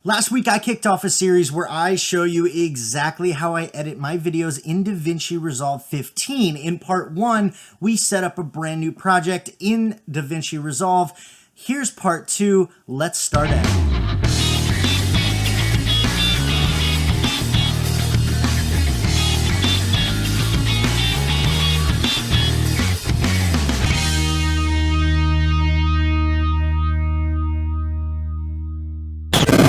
Last week I kicked off a series where I show you exactly how I edit my videos in Davinci Resolve 15. In part 1, we set up a brand new project in Davinci Resolve. Here's part 2, let's start editing.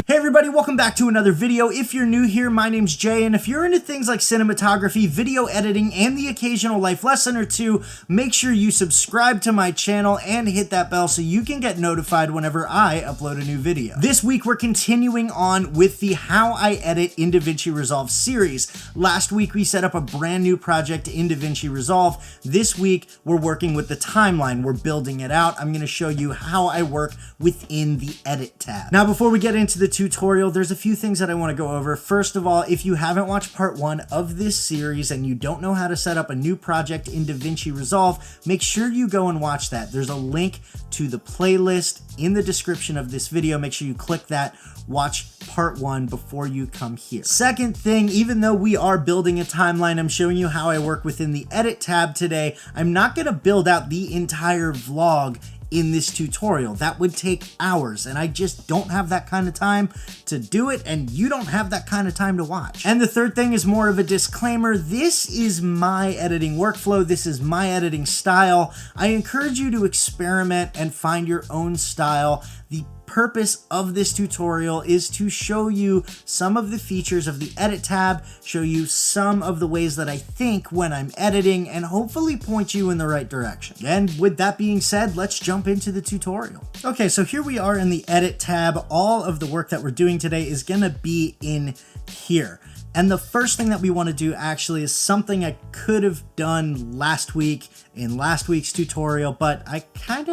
Hey everybody, welcome back to another video. If you're new here, my name's Jay, and if you're into things like cinematography, video editing, and the occasional life lesson or two, make sure you subscribe to my channel and hit that bell so you can get notified whenever I upload a new video. This week, we're continuing on with the How I Edit in Davinci Resolve series. Last week, we set up a brand new project in Davinci Resolve. This week, we're working with the timeline. We're building it out. I'm going to show you how I work within the Edit tab. Now, before we get into the tutorial, there's a few things that I want to go over. First of all, if you haven't watched part 1 of this series and you don't know how to set up a new project in Davinci Resolve, make sure you go and watch that. There's a link to the playlist in the description of this video. Make sure you click that, watch part 1 before you come here. Second thing, even though we are building a timeline, I'm showing you how I work within the Edit tab today. I'm not going to build out the entire vlog in this tutorial. That would take hours, and I just don't have that kind of time to do it, and you don't have that kind of time to watch. And the third thing is more of a disclaimer. This is my editing workflow. This is my editing style. I encourage you to experiment and find your own style. The purpose of this tutorial is to show you some of the features of the Edit tab, show you some of the ways that I think when I'm editing, and hopefully point you in the right direction. And with that being said, let's jump into the tutorial. Okay, so here we are in the Edit tab. All of the work that we're doing today is gonna be in here. And the first thing that we want to do actually is something I could have done last week in last week's tutorial, but I kind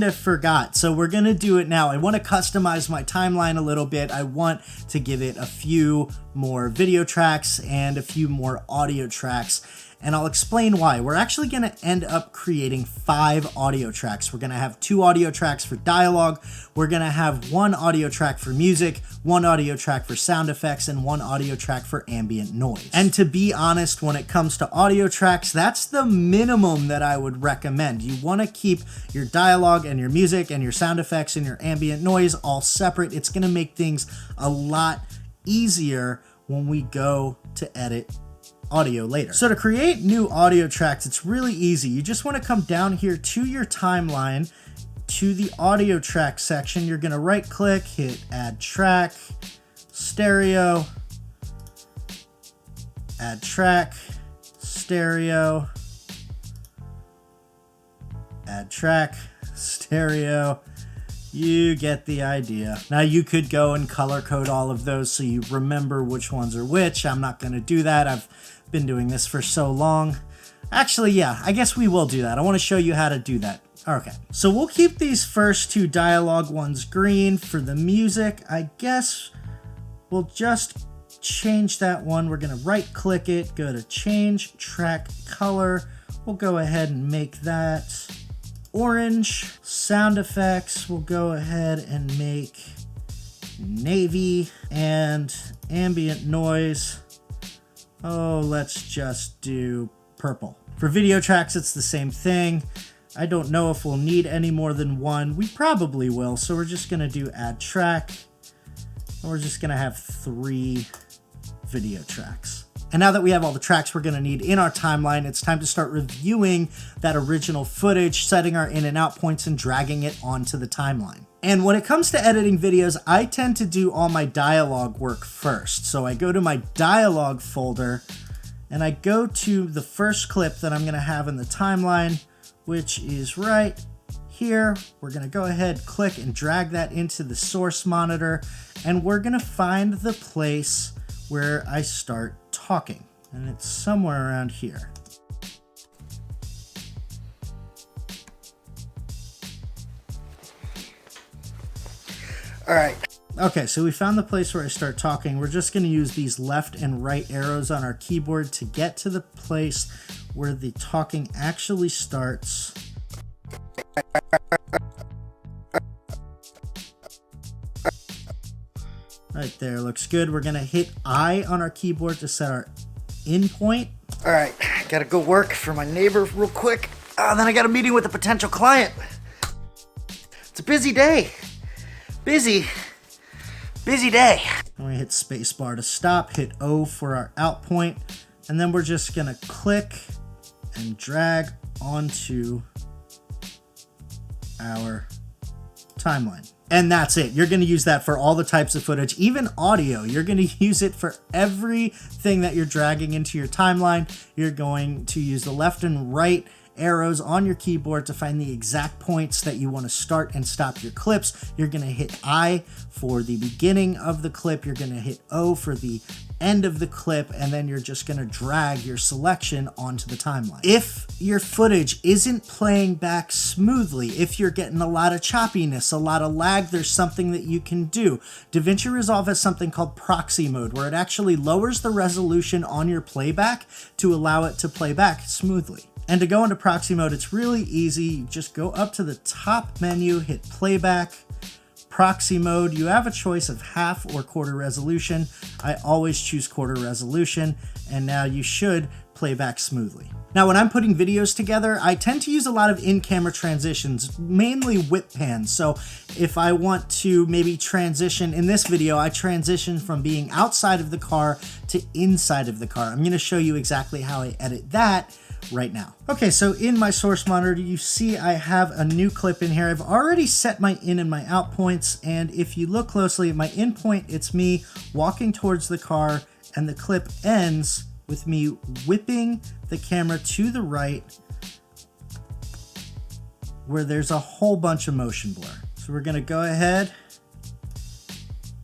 of forgot. So we're going to do it now. I want to customize my timeline a little bit. I want to give it a few more video tracks and a few more audio tracks. And I'll explain why. We're actually going to end up creating 5 audio tracks. We're going to have 2 audio tracks for dialogue. We're going to have 1 audio track for music, 1 audio track for sound effects, and 1 audio track for ambient noise. And to be honest, when it comes to audio tracks, that's the minimum that I would recommend. You want to keep your dialogue and your music and your sound effects and your ambient noise all separate. It's going to make things a lot easier when we go to edit audio later. So to create new audio tracks, it's really easy. You just want to come down here to your timeline, to the audio track section. You're going to right click, hit add track, stereo, add track, stereo, add track, stereo. You get the idea. Now you could go and color code all of those so you remember which ones are which. I'm not going to do that. I've been doing this for so long. Actually, yeah, I guess we will do that. I want to show you how to do that. Okay, so we'll keep these first 2 dialogue ones green. For the music, I guess we'll just change that one. We're going to right click it, go to change track color. We'll go ahead and make that orange. Sound effects, we'll go ahead and make navy, and ambient noise, oh, let's just do purple. For video tracks, it's the same thing. I don't know if we'll need any more than 1. We probably will, so we're just gonna do add track, and we're just gonna have 3 video tracks. And now that we have all the tracks we're going to need in our timeline, it's time to start reviewing that original footage, setting our in and out points, and dragging it onto the timeline. And when it comes to editing videos, I tend to do all my dialogue work first. So I go to my dialogue folder, and I go to the first clip that I'm going to have in the timeline, which is right here. We're going to go ahead, click, and drag that into the source monitor, and we're going to find the place where I start talking, and it's somewhere around here. All right. Okay, so we found the place where I start talking. We're just going to use these left and right arrows on our keyboard to get to the place where the talking actually starts. Right there, looks good. We're gonna hit I on our keyboard to set our in point. All right, gotta go work for my neighbor real quick. Then I got a meeting with a potential client. It's a busy day. Busy day. I'm gonna hit spacebar to stop, hit O for our out point, and then we're just gonna click and drag onto our timeline. And that's it. You're going to use that for all the types of footage, even audio. You're going to use it for everything that you're dragging into your timeline. You're going to use the left and right arrows on your keyboard to find the exact points that you want to start and stop your clips. You're going to hit I for the beginning of the clip. You're going to hit O for the end of the clip, and then you're just going to drag your selection onto the timeline. If your footage isn't playing back smoothly, if you're getting a lot of choppiness, a lot of lag, there's something that you can do. Davinci Resolve has something called Proxy Mode, where it actually lowers the resolution on your playback to allow it to play back smoothly. And to go into Proxy Mode, it's really easy. You just go up to the top menu, hit Playback, Proxy Mode. You have a choice of half or quarter resolution. I always choose quarter resolution, and now you should play back smoothly. Now, when I'm putting videos together, I tend to use a lot of in-camera transitions, mainly whip pans. So if I want to maybe transition, in this video, I transition from being outside of the car to inside of the car. I'm gonna show you exactly how I edit that right now. Okay, so in my source monitor, you see I have a new clip in here. I've already set my in and my out points, and if you look closely at my in point, it's me walking towards the car, and the clip ends with me whipping the camera to the right where there's a whole bunch of motion blur. So we're gonna go ahead,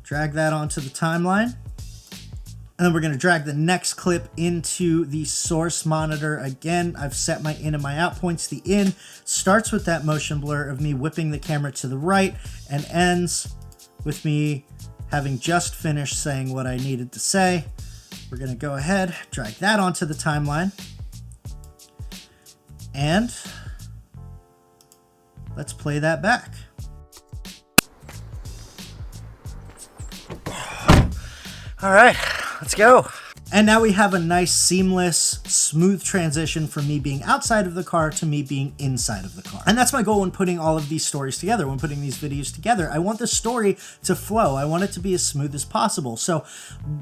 drag that onto the timeline, and then we're going to drag the next clip into the source monitor. Again, I've set my in and my out points. The in starts with that motion blur of me whipping the camera to the right and ends with me having just finished saying what I needed to say. We're going to go ahead, drag that onto the timeline, and let's play that back. All right. Let's go. And now we have a nice, seamless, smooth transition from me being outside of the car to me being inside of the car. And that's my goal when putting all of these stories together, when putting these videos together. I want the story to flow. I want it to be as smooth as possible. So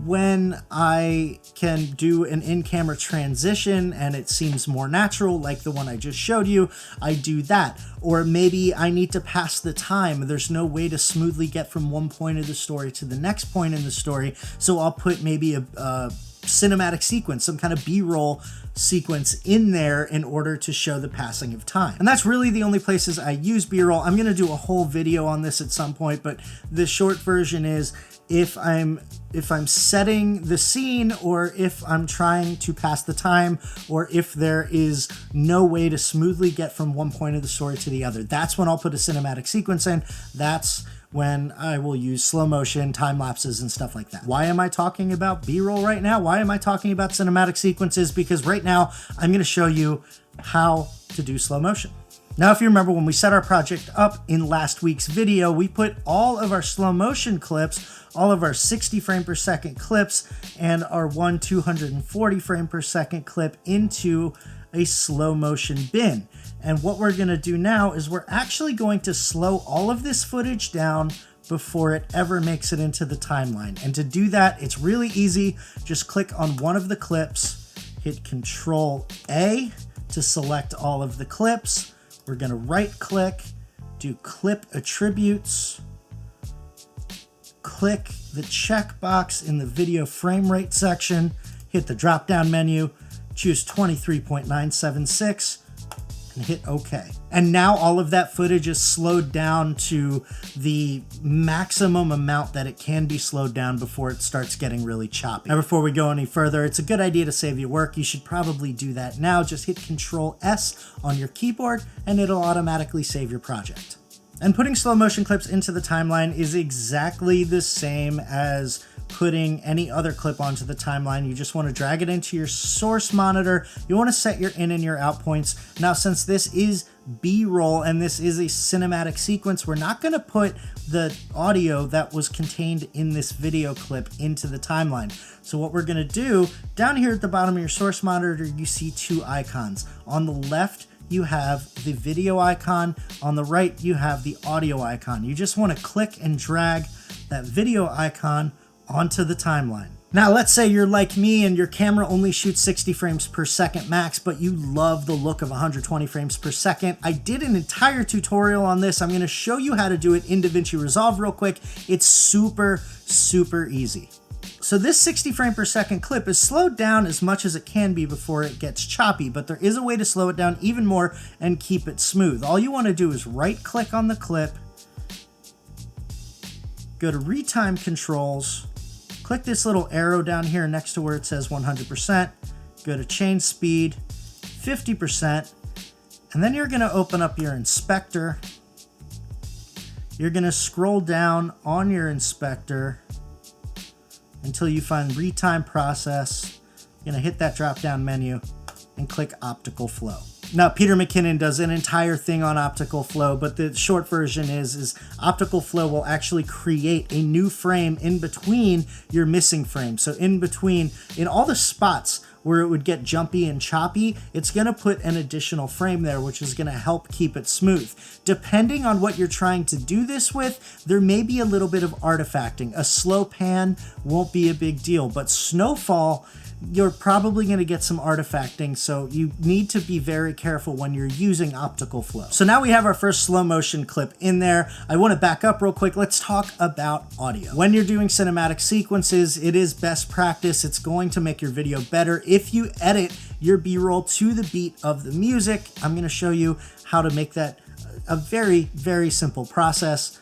when I can do an in-camera transition and it seems more natural, like the one I just showed you, I do that. Or maybe I need to pass the time. There's no way to smoothly get from one point of the story to the next point in the story. So I'll put maybe a cinematic sequence, some kind of B-roll sequence in there in order to show the passing of time. And that's really the only places I use B-roll. I'm going to do a whole video on this at some point, but the short version is if I'm setting the scene, or if I'm trying to pass the time, or if there is no way to smoothly get from one point of the story to the other, that's when I'll put a cinematic sequence in. That's when I will use slow motion, time lapses, and stuff like that. Why am I talking about B-roll right now? Why am I talking about cinematic sequences? Because right now I'm going to show you how to do slow motion. Now, if you remember when we set our project up in last week's video, we put all of our slow motion clips, all of our 60 frame per second clips, and our 240 frame per second clip into a slow motion bin. And what we're going to do now is we're actually going to slow all of this footage down before it ever makes it into the timeline. And to do that, it's really easy. Just click on one of the clips, hit Control A to select all of the clips. We're going to right click, do Clip Attributes, click the checkbox in the video frame rate section, hit the drop down menu, choose 23.976, and hit OK. And now all of that footage is slowed down to the maximum amount that it can be slowed down before it starts getting really choppy. Now, before we go any further, it's a good idea to save your work. You should probably do that now. Just hit Control S on your keyboard and it'll automatically save your project. And putting slow motion clips into the timeline is exactly the same as putting any other clip onto the timeline. You just want to drag it into your source monitor. You want to set your in and your out points. Now, since this is B-roll and this is a cinematic sequence, we're not going to put the audio that was contained in this video clip into the timeline. So what we're going to do, down here at the bottom of your source monitor, you see two icons. On the left, you have the video icon. On the right, you have the audio icon. You just want to click and drag that video icon onto the timeline. Now, let's say you're like me and your camera only shoots 60 frames per second max, but you love the look of 120 frames per second. I did an entire tutorial on this. I'm going to show you how to do it in Davinci Resolve real quick. It's super easy. So this 60 frame per second clip is slowed down as much as it can be before it gets choppy, but there is a way to slow it down even more and keep it smooth. All you want to do is right click on the clip, go to retime controls, click this little arrow down here next to where it says 100%, go to change speed, 50%, and then you're going to open up your inspector. You're going to scroll down on your inspector until you find retime process. You're going to hit that drop down menu and click Optical Flow. Now, Peter McKinnon does an entire thing on Optical Flow, but the short version is Optical Flow will actually create a new frame in between your missing frames. So in between, in all the spots where it would get jumpy and choppy, it's going to put an additional frame there, which is going to help keep it smooth. Depending on what you're trying to do this with, there may be a little bit of artifacting. A slow pan won't be a big deal, but snowfall, you're probably going to get some artifacting, so you need to be very careful when you're using Optical Flow. So now we have our first slow motion clip in there. I want to back up real quick. Let's talk about audio. When you're doing cinematic sequences, it is best practice. It's going to make your video better if you edit your B-roll to the beat of the music. I'm going to show you how to make that a very simple process.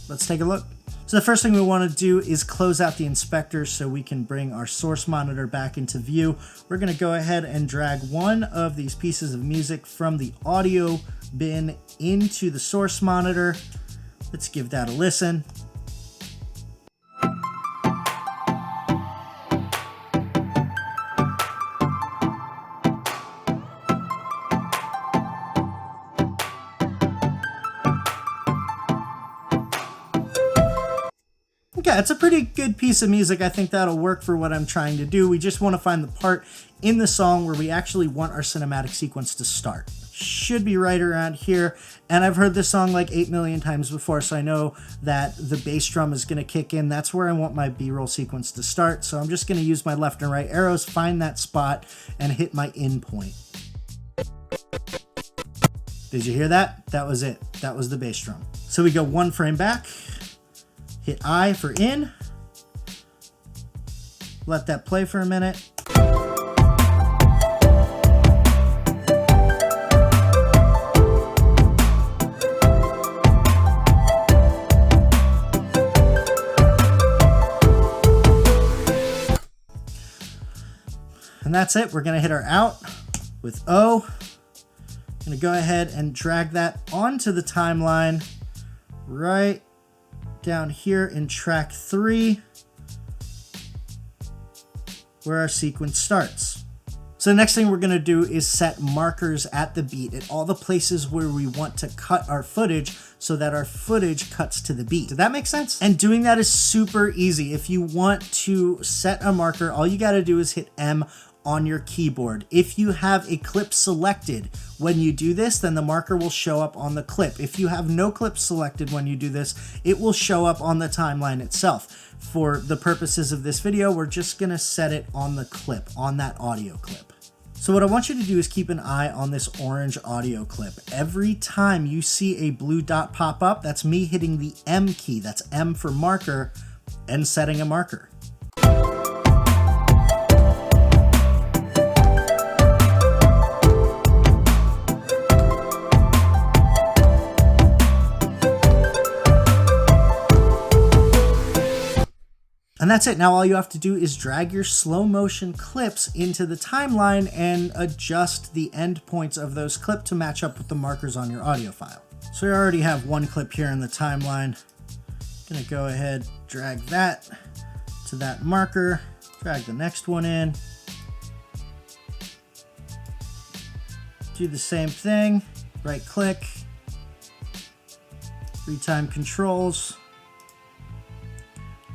Let's take a look. So the first thing we want to do is close out the inspector so we can bring our source monitor back into view. We're going to go ahead and drag one of these pieces of music from the audio bin into the source monitor. Let's give that a listen. Yeah, it's a pretty good piece of music. I think that'll work for what I'm trying to do. We just want to find the part in the song where we actually want our cinematic sequence to start. Should be right around here. And I've heard this song like 8 million times before, so I know that the bass drum is going to kick in. That's where I want my B-roll sequence to start. So I'm just going to use my left and right arrows, find that spot, and hit my in point. Did you hear that? That was it. That was the bass drum. So we go one frame back. Hit I for in, let that play for a minute. And that's it. We're going to hit our out with O. I'm going to go ahead and drag that onto the timeline right down here in track 3 where our sequence starts. So the next thing we're going to do is set markers at the beat at all the places where we want to cut our footage so that our footage cuts to the beat. Did that make sense? And doing that is super easy. If you want to set a marker, all you got to do is hit M on your keyboard. If you have a clip selected when you do this, then the marker will show up on the clip. If you have no clip selected when you do this, it will show up on the timeline itself. For the purposes of this video, we're just gonna set it on the clip, on that audio clip. So what I want you to do is keep an eye on this orange audio clip. Every time you see a blue dot pop up, that's me hitting the M key, that's M for marker, and setting a marker. And that's it. Now all you have to do is drag your slow motion clips into the timeline and adjust the endpoints of those clips to match up with the markers on your audio file. So we already have one clip here in the timeline. I'm gonna go ahead, drag that to that marker, drag the next one in. Do the same thing, right click, retime controls,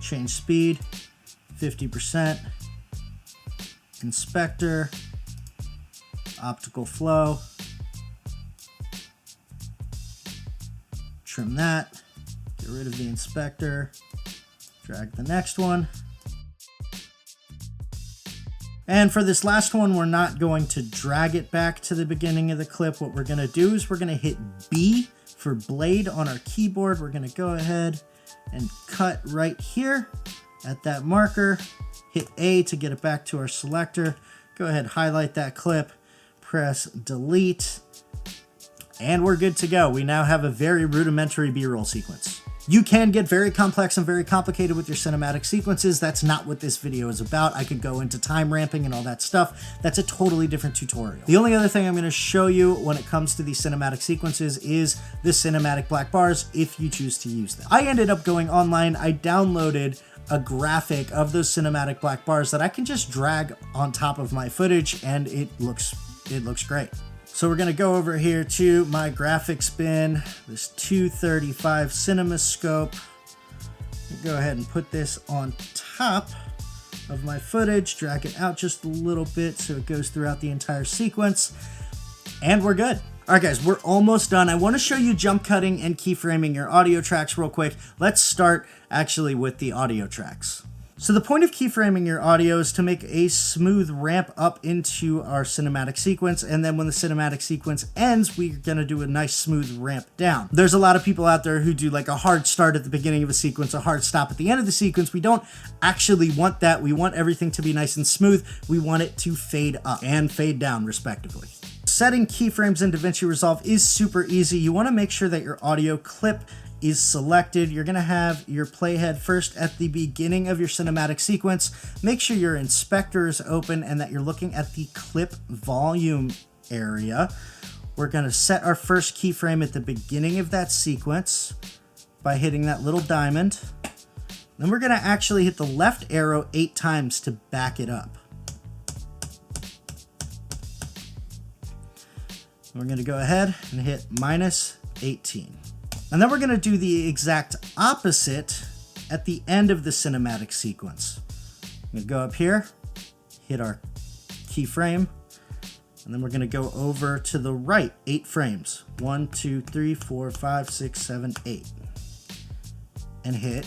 change speed, 50%, inspector, optical flow, trim that, get rid of the inspector, drag the next one. And for this last one, we're not going to drag it back to the beginning of the clip. What we're going to do is we're going to hit B for blade on our keyboard. We're going to go ahead and cut right here at that marker. Hit A to get it back to our selector. Go ahead, highlight that clip, press delete, and we're good to go. We now have a very rudimentary B-roll sequence. You can get very complex and very complicated with your cinematic sequences. That's not what this video is about. I could go into time ramping and all that stuff. That's a totally different tutorial. The only other thing I'm going to show you when it comes to these cinematic sequences is the cinematic black bars if you choose to use them. I ended up going online. I downloaded a graphic of those cinematic black bars that I can just drag on top of my footage, and it looks great. So we're going to go over here to my graphics bin, this 235 CinemaScope. Go ahead and put this on top of my footage, drag it out just a little bit so it goes throughout the entire sequence, and we're good. All right, guys, we're almost done. I want to show you jump cutting and keyframing your audio tracks real quick. Let's start actually with the audio tracks. So the point of keyframing your audio is to make a smooth ramp up into our cinematic sequence, and then when the cinematic sequence ends, we're going to do a nice smooth ramp down. There's a lot of people out there who do like a hard start at the beginning of a sequence, a hard stop at the end of the sequence. We don't actually want that. We want everything to be nice and smooth. We want it to fade up and fade down respectively. Setting keyframes in Davinci Resolve is super easy. You want to make sure that your audio clip is selected. You're going to have your playhead first at the beginning of your cinematic sequence. Make sure your inspector is open and that you're looking at the clip volume area. We're going to set our first keyframe at the beginning of that sequence by hitting that little diamond. Then we're going to actually hit the left arrow 8 times to back it up. We're going to go ahead and hit -18. And then we're going to do the exact opposite at the end of the cinematic sequence. I'm going to go up here, hit our keyframe, and then we're going to go over to the right 8 frames. 1, 2, 3, 4, 5, 6, 7, 8. And hit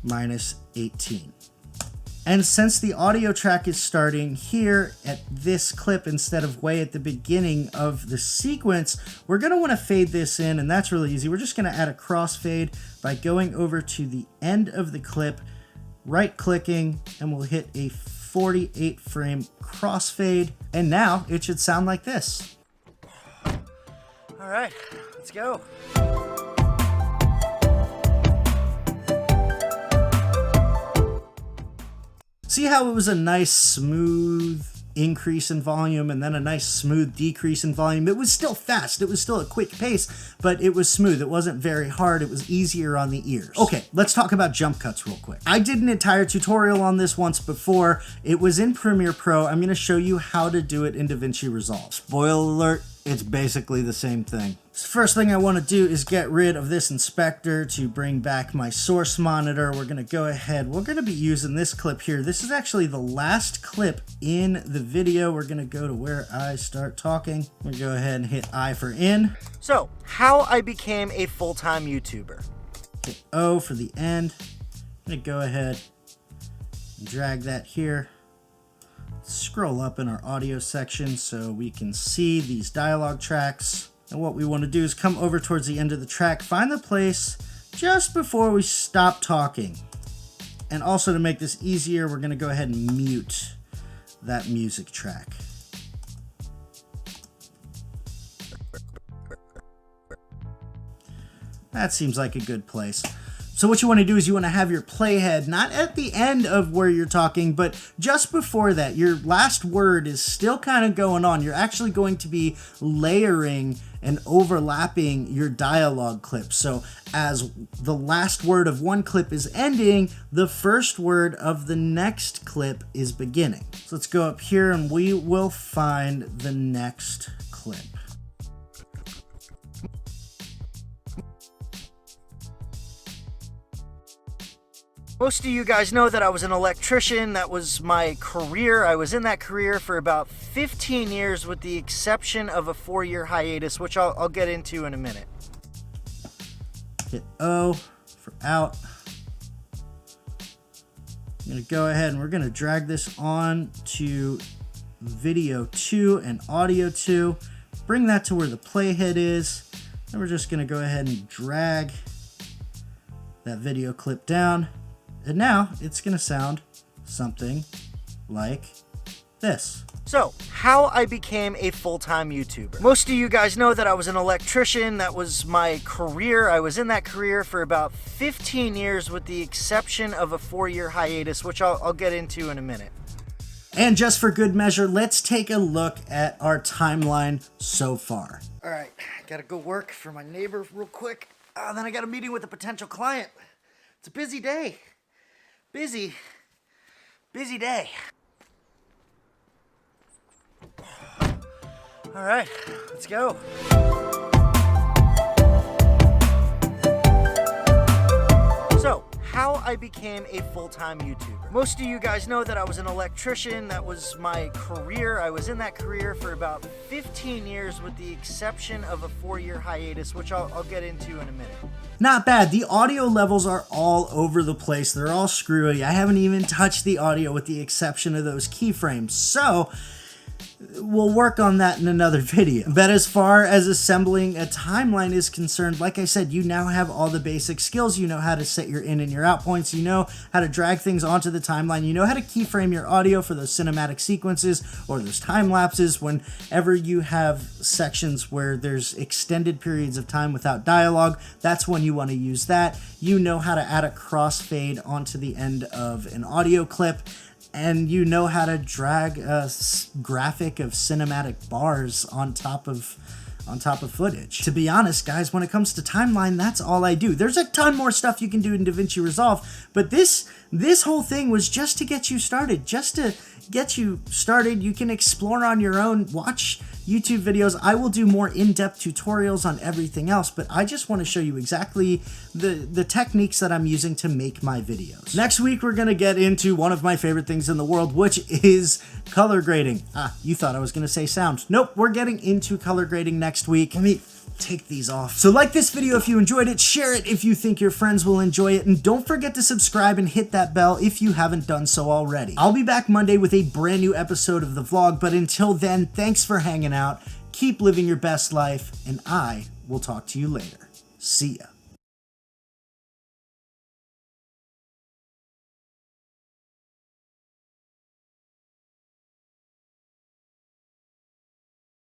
-18. And since the audio track is starting here at this clip instead of way at the beginning of the sequence, we're going to want to fade this in, and that's really easy. We're just going to add a crossfade by going over to the end of the clip, right-clicking, and we'll hit a 48 frame crossfade, and now it should sound like this. All right, let's go. See how it was a nice smooth increase in volume and then a nice smooth decrease in volume? It was still fast. It was still a quick pace, but it was smooth. It wasn't very hard. It was easier on the ears. Okay, let's talk about jump cuts real quick. I did an entire tutorial on this once before. It was in Premiere Pro. I'm going to show you how to do it in Davinci Resolve. Spoiler alert, it's basically the same thing. So first thing I want to do is get rid of this inspector to bring back my source monitor. We're going to go ahead. We're going to be using this clip here. This is actually the last clip in the video. We're going to go to where I start talking. We're going to go ahead and hit I for in. So, how I became a full-time YouTuber. Hit O for the end. I'm going to go ahead and drag that here. Scroll up in our audio section so we can see these dialogue tracks. And what we want to do is come over towards the end of the track, find the place just before we stop talking. And also to make this easier, we're going to go ahead and mute that music track. That seems like a good place. So what you want to do is you want to have your playhead not at the end of where you're talking, but just before that. Your last word is still kind of going on. You're actually going to be layering and overlapping your dialogue clips. So as the last word of one clip is ending, the first word of the next clip is beginning. So let's go up here and we will find the next clip. Most of you guys know that I was an electrician. That was my career. I was in that career for about 15 years with the exception of a 4-year hiatus, which I'll get into in a minute. Hit O for out. I'm going to go ahead and we're going to drag this on to video 2 and audio 2. Bring that to where the playhead is. And we're just going to go ahead and drag that video clip down. And now it's going to sound something like this. So, how I became a full-time YouTuber. Most of you guys know that I was an electrician. That was my career. I was in that career for about 15 years with the exception of a 4-year hiatus, which I'll get into in a minute. And just for good measure, let's take a look at our timeline so far. All right, gotta go work for my neighbor real quick. Then I got a meeting with a potential client. It's a busy day. Busy day. All right, let's go. So, how I became a full-time YouTuber. Most of you guys know that I was an electrician. That was my career. I was in that career for about 15 years with the exception of a 4-year hiatus, which I'll get into in a minute. Not bad. The audio levels are all over the place. They're all screwy. I haven't even touched the audio with the exception of those keyframes. So we'll work on that in another video. But as far as assembling a timeline is concerned, like I said, you now have all the basic skills. You know how to set your in and your out points. You know how to drag things onto the timeline. You know how to keyframe your audio for those cinematic sequences or those time lapses whenever you have sections where there's extended periods of time without dialogue. That's when you want to use that. You know how to add a crossfade onto the end of an audio clip. And you know how to drag a graphic of cinematic bars on top of footage. To be honest, guys, when it comes to timeline, that's all I do. There's a ton more stuff you can do in Davinci Resolve, but this whole thing was just to get you started. Just to get you started, you can explore on your own, watch YouTube videos. I will do more in-depth tutorials on everything else, but I just want to show you exactly the techniques that I'm using to make my videos. Next week, we're going to get into one of my favorite things in the world, which is color grading. You thought I was going to say sound. Nope, we're getting into color grading next week. Let me take these off. So like this video if you enjoyed it, share it if you think your friends will enjoy it, and don't forget to subscribe and hit that bell if you haven't done so already. I'll be back Monday with a brand new episode of the vlog, but until then, thanks for hanging out, keep living your best life, and I will talk to you later. See ya.